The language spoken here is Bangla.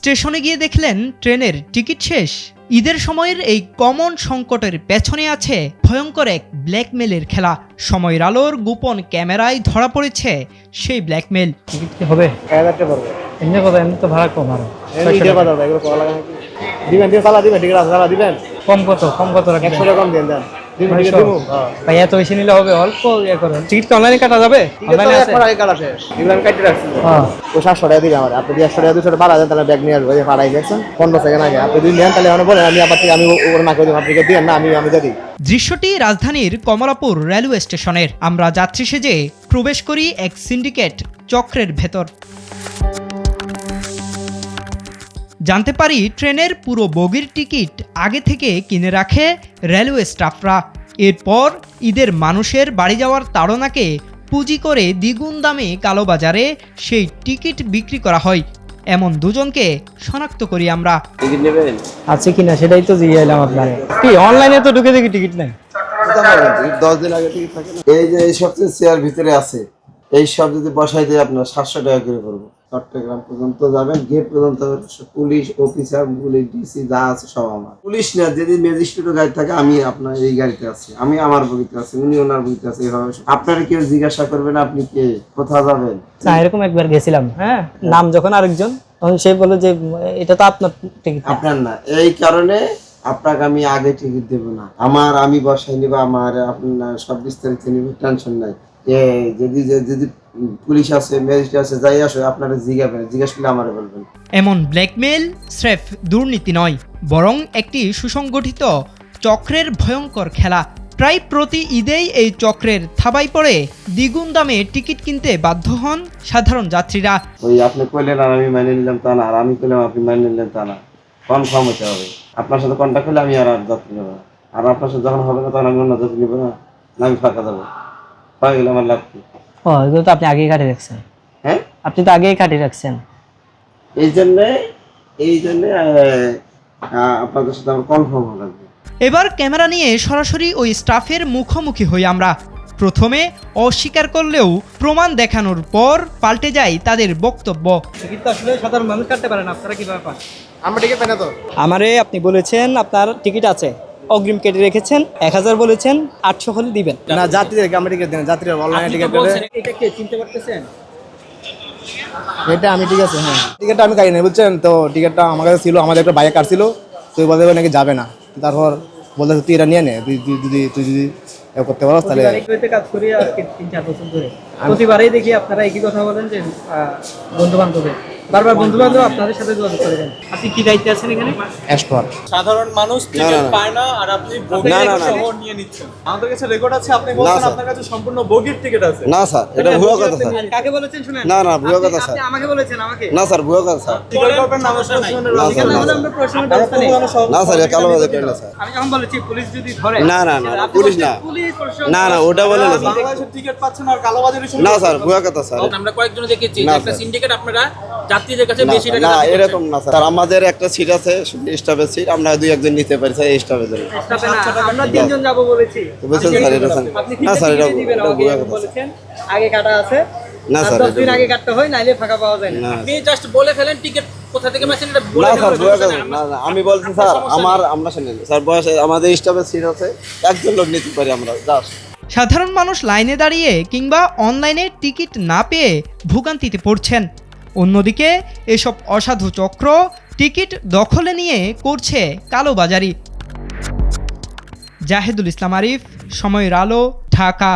স্টেশনে গিয়ে দেখলেন ট্রেনের টিকিট শেষ। ঈদের সময়ের এই কমন সংকটের পেছনে আছে ভয়ঙ্কর এক ব্ল্যাকমেলের খেলা। সময়ের আলোর গোপন ক্যামেরায় ধরা পড়েছে সেই ব্ল্যাকমেল। টিকিট কি হবে? 1000 টাকা পড়বে। এমনি কথা, এমনি তো ভাড়া কম আরো। দিবেন কম কত রাখবেন? 100 টাকা কম দেন। ভাই এত বেশি নিলে হবে? অল্প ইয়ে করেন। টিকিট কি অনলাইনে কাটা যাবে? অনলাইনে আছে? আগে কাটা শেষ। এগুলো আমি কাটতে রাখছি। হ্যাঁ। ও 700 টাকা দিবেন আমার। আপনি 100 টাকা 200 টাকা ভাড়া দেন, তাহলে ব্যাগ নিয়ে আসবো। এই ভাড়াই দেখছেন 15 সেকেন্ড আগে। আপনি যদি নেন তাহলে আমি বলেন, আমি আবার আমি ওর না করে দিই। আপনি কি দেন না? আমি দিই। দৃশ্যটি রাজধানীর কমলাপুর রেলওয়ে স্টেশনের। আমরা যাত্রী সেজে প্রবেশ করি এক সিন্ডিকেট চক্রের ভেতর। জানতে পারি ট্রেনের পুরো বগির টিকিট আগে থেকে কিনে রাখে রেলওয়ে স্টাফরা। এরপর ঈদের মানুষের বাড়ি যাওয়ার তাড়নাকে পুঁজি করে দ্বিগুণ দামে কালোবাজারে সেই টিকিট বিক্রি করা হয়। এমন দুজনকে শনাক্ত করি আমরা। টিকিট নেবেন আছে কিনা সেটাই তো জিজ্ঞাসা এলাম আপনারে। কি অনলাইনে তো ঢুকে দেখি টিকিট নাই। 10 দিন আগে টিকিট থাকে না। এই যে এই সবচেয়ে চেয়ার ভিতরে আছে, এই সব যদি বসাই দিয়ে আপনার 700 টাকা করে পড়বে। চট্টগ্রাম পর্যন্ত যাবেন, গেট পর্যন্ত পুলিশ অফিসার, পুলিশ ডিসি যা আছে সব আমার। পুলিশ না, যদি ম্যাজিস্ট্রেটের গাড়ি থাকে, আমি আপনার এই গাড়িতে আছি, আমি আমার বগিতে আছি, উনি ওনার বগিতে আছে। এইভাবে আপনারা কেউ জিজ্ঞাসা করবেন আপনি কে, কোথায় যাবেন। না, এরকম একবার গেছিলাম, হ্যাঁ, নাম যখন আরেকজন, তখন সে বলে যে এটা তো আপনার টিকিট। আপনার না, এই কারণে আপনাকে আমি আগে টিকিট দেবো না। আমি বসাই নিব, আমার আপনার সব বিস্তারিত নিব, টেনশন নাই। যদি পুলিশ আছে, ম্যাজিস্ট্রেট আছে, যাই আসে আপনারা জিজ্ঞাসা করলে আমারে বলবেন। এমন ব্ল্যাকমেল স্রেফ দুর্নীতি নয়, বরং একটি সুসংগঠিত চক্রের ভয়ঙ্কর খেলা। প্রায় প্রতি ঈদেই এই চক্রের থাবায় পড়ে দ্বিগুণ দামে টিকিট কিনতে বাধ্য হন সাধারণ যাত্রীরা। ওই আপনি কইলেন আর আমি মেনে নিলাম তা না, আর আমি কইলাম আপনি মেনে নিলেন তা না। কনফার্ম হতে হবে। আপনার সাথে কন্ট্যাক্ট করলে আমি আর যাত্রী নেবো না। আর আপনার সাথে যখন হবে না তখন আমি অন্য যাত্রী নেবো না, আমি ফাঁকা যাবো। হয়ে গেলে আমার লাভ কি? এগুলো তো আপনি আগেই কাটে রাখছেন। হ্যাঁ, আপনি তো আগেই কাটে রাখছেন। এই জন্যে আপনাদের সাথে আমার কনফার্ম হওয়া লাগবে। এবার ক্যামেরা নিয়ে সরাসরি ওই স্টাফের মুখোমুখি হই আমরা। প্রথমে অস্বীকার করলেও প্রমাণ দেখানোর পর পাল্টে যায় তাদের বক্তব্য। টিকিট তো আসলে সাধারণ মানুষ কাটতে পারে না, আপনারা কিভাবে পান? আমরা টিকিট পাই না তো। আমারে আপনি বলেছেন আপনার টিকিট আছে, অগ্রিম কেটে রেখেছেন, 1000 বলেছেন, 800 হলে দিবেন না। যাত্রীদেরকে আমরা টিকিট দেন, যাত্রীরা অনলাইনে টিকিট করে। এটা কে চিনতে পারতেছেন? এটা আমি, ঠিক আছে, হ্যাঁ, টিকিটটা আমি কাটি নাই, বুঝছেন তো। টিকিটটা আমার কাছে ছিল, আমাদের একটা বাইরে কাট ছিল। তুই বলতে নাকি যাবে না, তারপর বলতে তুই এটা নিয়ে নে, তুই যদি করতে পারো তাহলে। কাজ করি আর 3-4 বছর ধরে প্রতিবারই দেখি আপনারা একই কথা বলেন যে বন্ধু বান্ধবের, বারবার বন্ধু বান্ধব আপনাদের সাথে যোগাযোগ করে দেন। আপনি কি দায়িত্বে আছেন এখানে? এক্সপার্ট। সাধারণ মানুষ টিকিট পায় না আর আপনি বগির শহর নিয়ে নিচ্ছেন। আমাদের কাছে রেকর্ড আছে, আপনি বলছেন আপনার কাছে সম্পূর্ণ বগির টিকিট আছে। না স্যার, এটা ভুয়া কথা স্যার। কাকে বলেছেন শুনেন? না ভুয়া কথা স্যার। আপনি আমাকে বলেছেন? আমাকে না স্যার, ভুয়া কথা স্যার। টিকিট করবেন না আমার সাথে শুনে না স্যার, আমরা প্রশ্নের ব্যবস্থা নেই। না স্যার, এটা কালো বাজার করেন না স্যার। আমি যখন বলেছি পুলিশ যদি ধরে। না পুলিশ না, না ওটা বলে না স্যার। বাংলাদেশের টিকিট পাচ্ছেন আর কালোবাজারি শুরু। না স্যার, ভুয়া কথা স্যার। আমরা কয়েকজন দেখেছি একটা সিন্ডিকেট আপনারা যাত্রীদের কাছে বেশি টাকা না এরকম না স্যার। আমাদের একটা সিট আছে, স্টাফের সিট, আমরা 2-1 নিতে পারি স্যার, এই স্টাফের জন্য। আমরা 3 জন যাব বলেছি। বুঝছেন স্যার, এটা স্যার। না স্যার, এটা ভুয়া কথা বলেছেন। আগে কাটা আছে। না স্যার, 10 দিন আগে কাটতে হয়, নাইলে ফাঁকা পাওয়া যায় না। আপনি জাস্ট বলে ফেলেন টিকিট কোথা থেকে পাচ্ছেন এটা বলে না স্যার, ভুয়া কথা ফেলেন। না। আমি বলছি স্যার, আমরা শুনেন স্যার, বয়স আমাদের স্টাফের সিট আছে, 1 লোক নিতে পারি আমরা জাস্ট। সাধারণ মানুষ লাইনে দাঁড়িয়ে কিংবা অনলাইনে টিকিট না পেয়ে ভোগান্তিতে পড়ছেন। অন্যদিকে এসব অসাধু চক্র টিকিট দখলে নিয়ে করছে কালোবাজারি। জাহেদুল ইসলাম আরিফ, সময়ের আলো, ঢাকা।